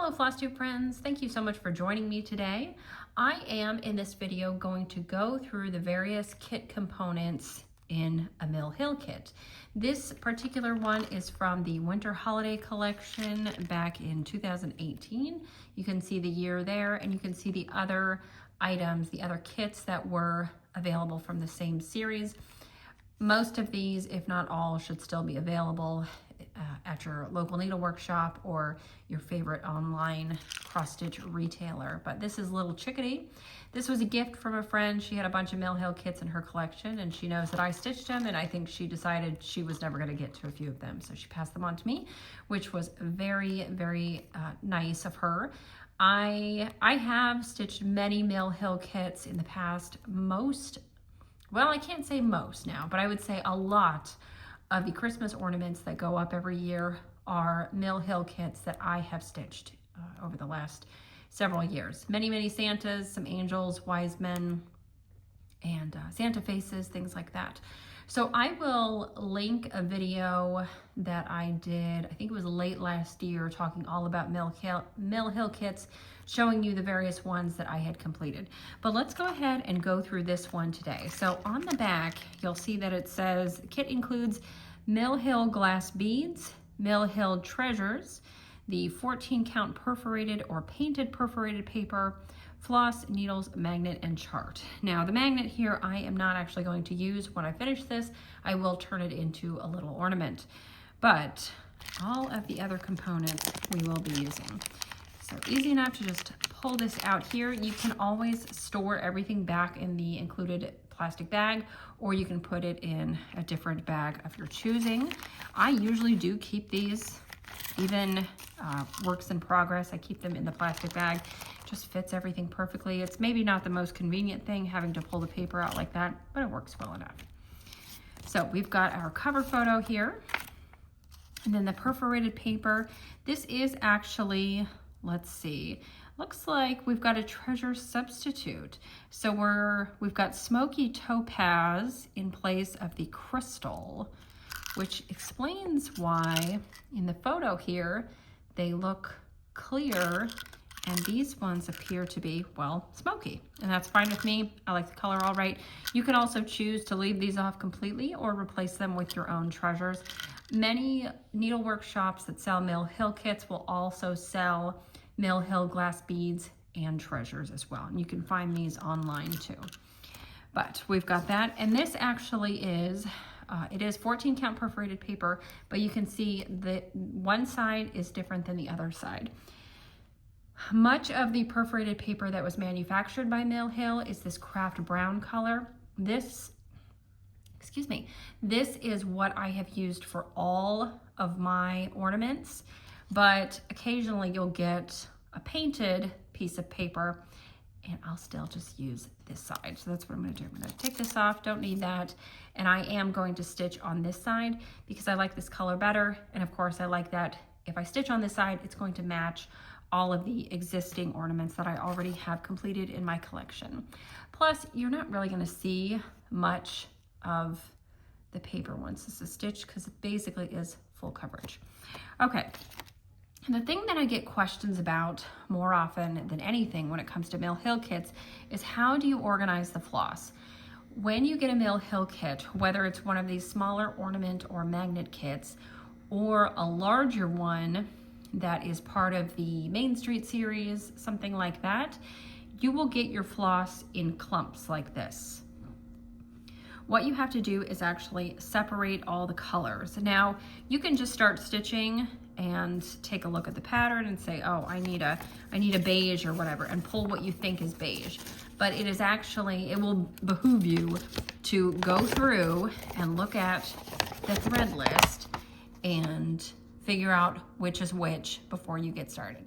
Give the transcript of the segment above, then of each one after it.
Hello Flosstube friends, thank you so much for joining me today. I am in this video going to go through the various kit components in a Mill Hill kit. This particular one is from the Winter Holiday Collection back in 2018. You can see the year there, and you can see the other items, the other kits that were available from the same series. Most of these, if not all, should still be available at your local needlework shop or your favorite online cross-stitch retailer. But this is Little Chickadee. This was a gift from a friend. She had a bunch of Mill Hill kits in her collection, and she knows that I stitched them, and I think she decided she was never going to get to a few of them, so she passed them on to me, which was very, very nice of her. I have stitched many Mill Hill kits in the past. Well, I can't say most now, but I would say a lot of the Christmas ornaments that go up every year are Mill Hill kits that I have stitched over the last several years. Many, many Santas, some angels, wise men, and Santa faces, things like that. So I will link a video that I did, I think it was late last year, talking all about Mill Hill kits, showing you the various ones that I had completed. But let's go ahead and go through this one today. So on the back, you'll see that it says, the kit includes Mill Hill glass beads, Mill Hill treasures, the 14 count perforated or painted perforated paper, floss, needles, magnet, and chart. Now the magnet here I am not actually going to use. When I finish this, I will turn it into a little ornament. But all of the other components we will be using. So easy enough to just pull this out here. You can always store everything back in the included plastic bag, or you can put it in a different bag of your choosing. I usually do keep these, even works in progress, I keep them in the plastic bag. Just fits everything perfectly. It's maybe not the most convenient thing having to pull the paper out like that, but it works well enough. So we've got our cover photo here, and then the perforated paper. This is actually, let's see, looks like we've got a treasure substitute. So we've got smoky topaz in place of the crystal, which explains why in the photo here they look clear and these ones appear to be, well, smoky, and that's fine with me. I like the color all right. You can also choose to leave these off completely or replace them with your own treasures. Many needlework shops that sell Mill Hill kits will also sell Mill Hill glass beads and treasures as well, and you can find these online too. But we've got that, and this actually is it is 14 count perforated paper, but you can see that one side is different than the other side. Much of the perforated paper that was manufactured by Mill Hill is this craft brown color. This is what I have used for all of my ornaments, but occasionally you'll get a painted piece of paper, and I'll still just use this side. So that's what I'm gonna do. I'm gonna take this off, don't need that. And I am going to stitch on this side because I like this color better. And of course I like that if I stitch on this side, it's going to match all of the existing ornaments that I already have completed in my collection. Plus, you're not really gonna see much of the paper once this is stitched because it basically is full coverage. Okay. And the thing that I get questions about more often than anything when it comes to Mill Hill kits is how do you organize the floss? When you get a Mill Hill kit, whether it's one of these smaller ornament or magnet kits or a larger one that is part of the Main Street series, something like that, you will get your floss in clumps like this. What you have to do is actually separate all the colors. Now, you can just start stitching and take a look at the pattern and say, oh, I need a beige or whatever, and pull what you think is beige. But it is actually, it will behoove you to go through and look at the thread list and figure out which is which before you get started.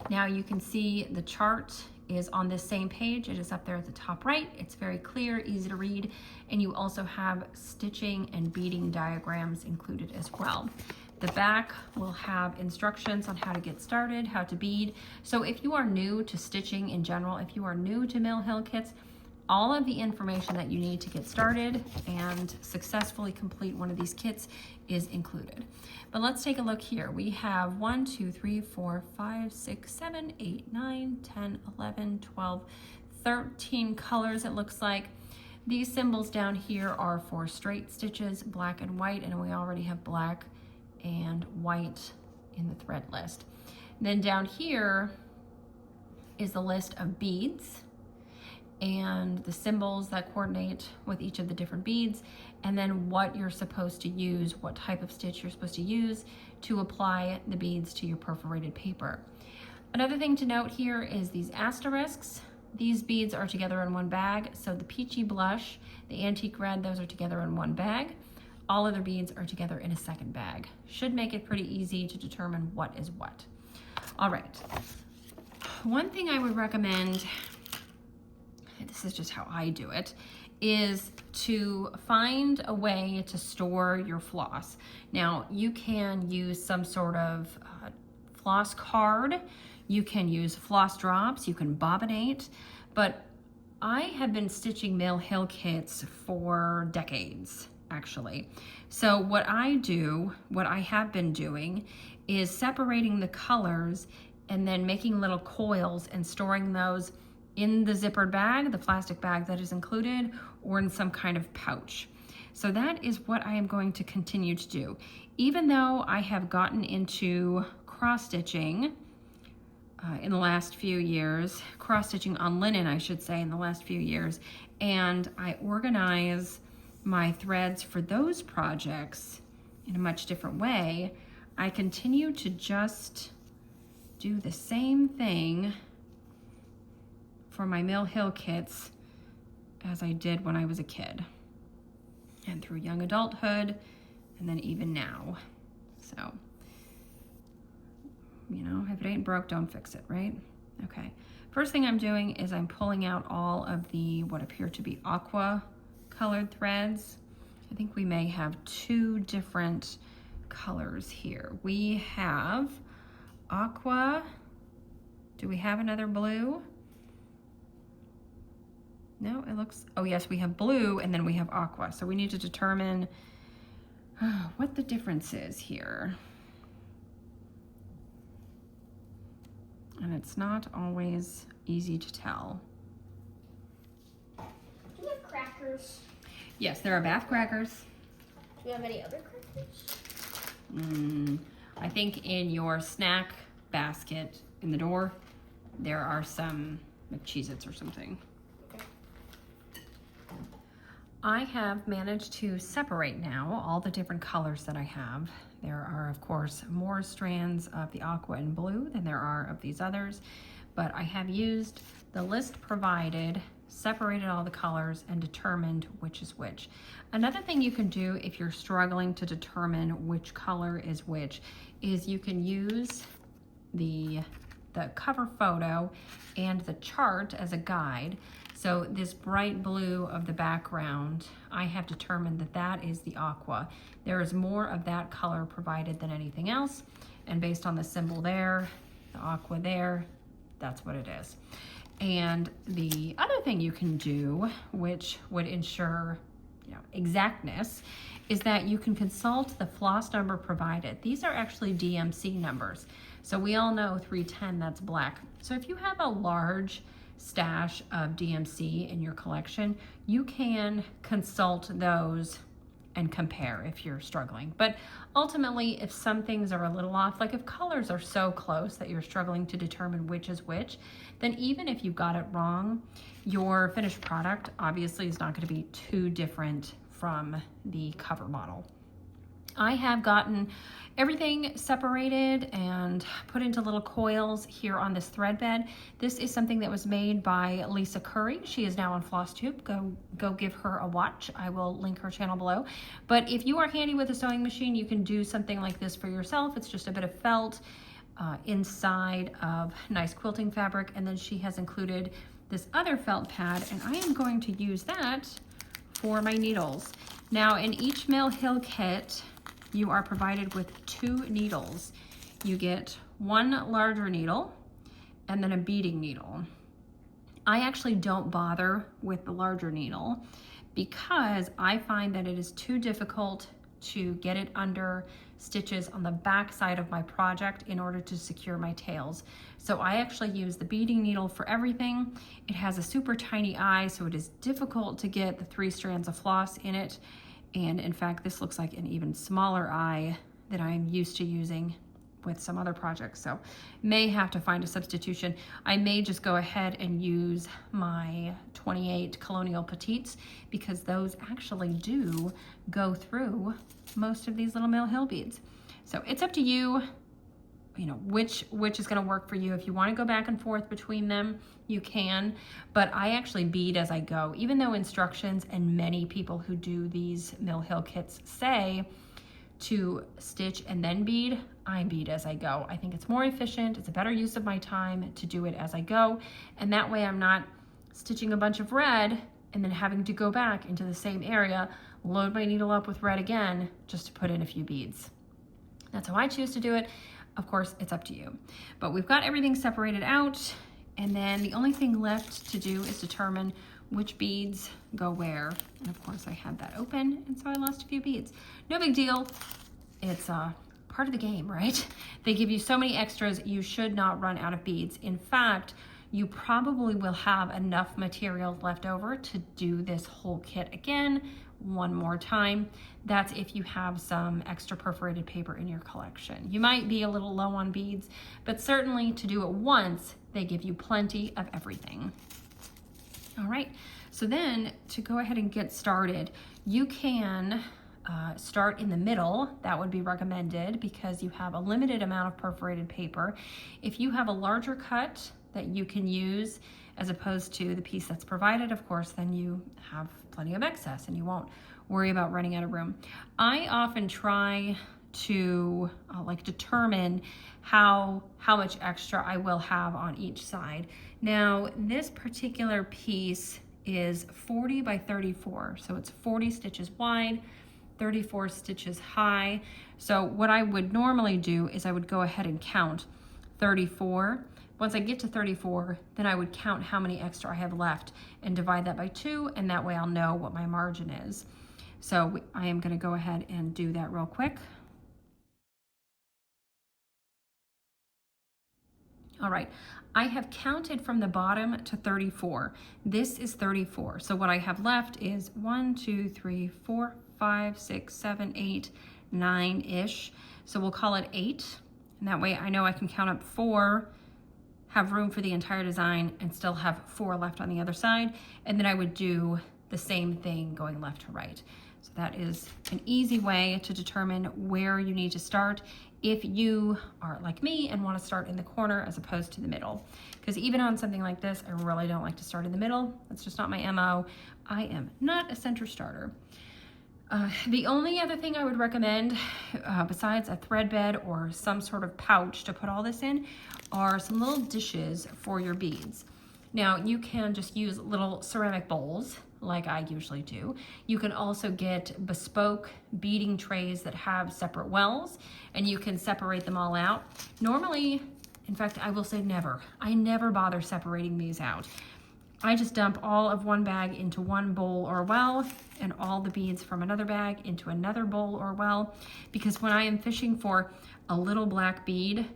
Now you can see the chart is on this same page. It is up there at the top right. It's very clear, easy to read, and you also have stitching and beading diagrams included as well. The back will have instructions on how to get started, how to bead. So if you are new to stitching in general, if you are new to Mill Hill kits, all of the information that you need to get started and successfully complete one of these kits is included. But let's take a look here. We have 1, 2, 3, 4, 5, 6, 7, 8, 9, 10, 11, 12, 13 colors it looks like. These symbols down here are for straight stitches, black and white, and we already have black and white in the thread list. Then down here is the list of beads and the symbols that coordinate with each of the different beads, and then what you're supposed to use, what type of stitch you're supposed to use to apply the beads to your perforated paper. Another thing to note here is these asterisks. These beads are together in one bag, so the peachy blush, the antique red, those are together in one bag. All other beads are together in a second bag. Should make it pretty easy to determine what is what. All right, one thing I would recommend, this is just how I do it, is to find a way to store your floss. Now, you can use some sort of floss card, you can use floss drops, you can bobbinate, but I have been stitching Mill Hill kits for decades, actually. So what I have been doing is separating the colors and then making little coils and storing those in the zippered bag, the plastic bag that is included, or in some kind of pouch. So that is what I am going to continue to do. Even though I have gotten into cross-stitching in the last few years, cross-stitching on linen, I should say, in the last few years, and I organize my threads for those projects in a much different way, I continue to just do the same thing for my Mill Hill kits as I did when I was a kid and through young adulthood and then even now. So, you know, if it ain't broke, don't fix it, right? Okay, first thing I'm doing is I'm pulling out all of the what appear to be aqua colored threads. I think we may have two different colors here. We have aqua. Do we have another blue? No, it looks, oh yes, we have blue and then we have aqua. So we need to determine what the difference is here. And it's not always easy to tell. Do you have crackers? Yes, there are bath crackers. Do you have any other crackers? I think in your snack basket in the door, there are some McCheez-Its or something. I have managed to separate now all the different colors that I have. There are, of course, more strands of the aqua and blue than there are of these others, but I have used the list provided, separated all the colors, and determined which is which. Another thing you can do if you're struggling to determine which color is which is you can use the cover photo and the chart as a guide. So this bright blue of the background, I have determined that that is the aqua. There is more of that color provided than anything else. And based on the symbol there, the aqua there, that's what it is. And the other thing you can do, which would ensure exactness, is that you can consult the floss number provided. These are actually DMC numbers. So we all know 310, that's black. So if you have a large stash of DMC in your collection, you can consult those and compare if you're struggling. But ultimately, if some things are a little off, like if colors are so close that you're struggling to determine which is which, then even if you got it wrong, your finished product obviously is not going to be too different from the cover model. I have gotten everything separated and put into little coils here on this thread bed. This is something that was made by Lisa Curry. She is now on Flosstube. Go give her a watch. I will link her channel below. But if you are handy with a sewing machine, you can do something like this for yourself. It's just a bit of felt inside of nice quilting fabric, and then she has included this other felt pad, and I am going to use that for my needles. Now, in each Mill Hill kit, you are provided with 2 needles. You get one larger needle and then a beading needle. I actually don't bother with the larger needle because I find that it is too difficult to get it under stitches on the back side of my project in order to secure my tails. So I actually use the beading needle for everything. It has a super tiny eye, so it is difficult to get the 3 strands of floss in it. And in fact, this looks like an even smaller eye that I'm used to using with some other projects, so may have to find a substitution. I may just go ahead and use my 28 Colonial Petites because those actually do go through most of these little Mill Hill beads. So it's up to you, you know, which is gonna work for you. If you wanna go back and forth between them, you can, but I actually bead as I go. Even though instructions and many people who do these Mill Hill kits say to stitch and then bead, I bead as I go. I think it's more efficient, it's a better use of my time to do it as I go, and that way I'm not stitching a bunch of red and then having to go back into the same area, load my needle up with red again, just to put in a few beads. That's how I choose to do it. Of course, it's up to you. But we've got everything separated out, and then the only thing left to do is determine which beads go where. And of course I had that open, and so I lost a few beads. No big deal. It's part of the game, right? They give you so many extras, you should not run out of beads. In fact, you probably will have enough material left over to do this whole kit again one more time. That's if you have some extra perforated paper in your collection. You might be a little low on beads, but certainly to do it once, they give you plenty of everything. All right, so then to go ahead and get started, you can start in the middle. That would be recommended because you have a limited amount of perforated paper. If you have a larger cut that you can use as opposed to the piece that's provided, of course, then you have plenty of excess and you won't worry about running out of room. I often try to determine how much extra I will have on each side. Now, this particular piece is 40 by 34, so it's 40 stitches wide, 34 stitches high. So what I would normally do is I would go ahead and count 34. Once I get to 34, then I would count how many extra I have left and divide that by 2, and that way I'll know what my margin is. So I am gonna go ahead and do that real quick. All right, I have counted from the bottom to 34. This is 34. So what I have left is 1, 2, 3, 4, 5, 6, 7, 8, 9-ish. So we'll call it 8. And that way I know I can count up 4, have room for the entire design, and still have 4 left on the other side. And then I would do the same thing going left to right. So that is an easy way to determine where you need to start if you are like me and want to start in the corner as opposed to the middle. Because even on something like this, I really don't like to start in the middle. That's just not my MO. I am not a center starter. The only other thing I would recommend, besides a thread bed or some sort of pouch to put all this in, are some little dishes for your beads. Now, you can just use little ceramic bowls like I usually do. You can also get bespoke beading trays that have separate wells, and you can separate them all out. Normally, in fact, I will say never. I never bother separating these out. I just dump all of one bag into one bowl or well, and all the beads from another bag into another bowl or well, because when I am fishing for a little black bead,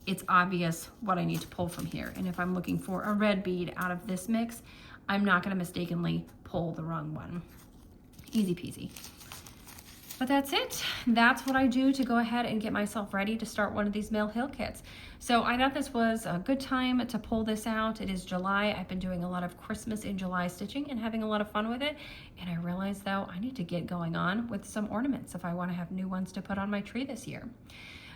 it's obvious what I need to pull from here. And if I'm looking for a red bead out of this mix, I'm not gonna mistakenly pull the wrong one. Easy peasy. But that's it. That's what I do to go ahead and get myself ready to start one of these Mill Hill kits. So I thought this was a good time to pull this out. It is July. I've been doing a lot of Christmas in July stitching and having a lot of fun with it. And I realized though, I need to get going on with some ornaments if I want to have new ones to put on my tree this year.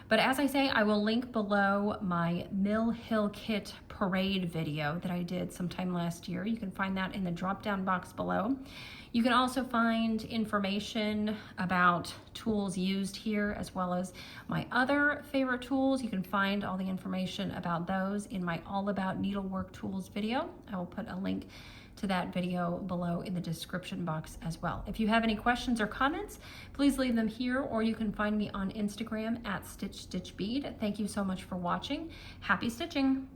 But as I say, I will link below my Mill Hill Kit parade video that I did sometime last year. You can find that in the drop-down box below. You can also find information about tools used here, as well as my other favorite tools. You can find all the information about those in my All About Needlework Tools video. I will put a link to that video below in the description box as well. If you have any questions or comments, please leave them here, or you can find me on Instagram at @StitchStitchBead. Thank you so much for watching. Happy stitching!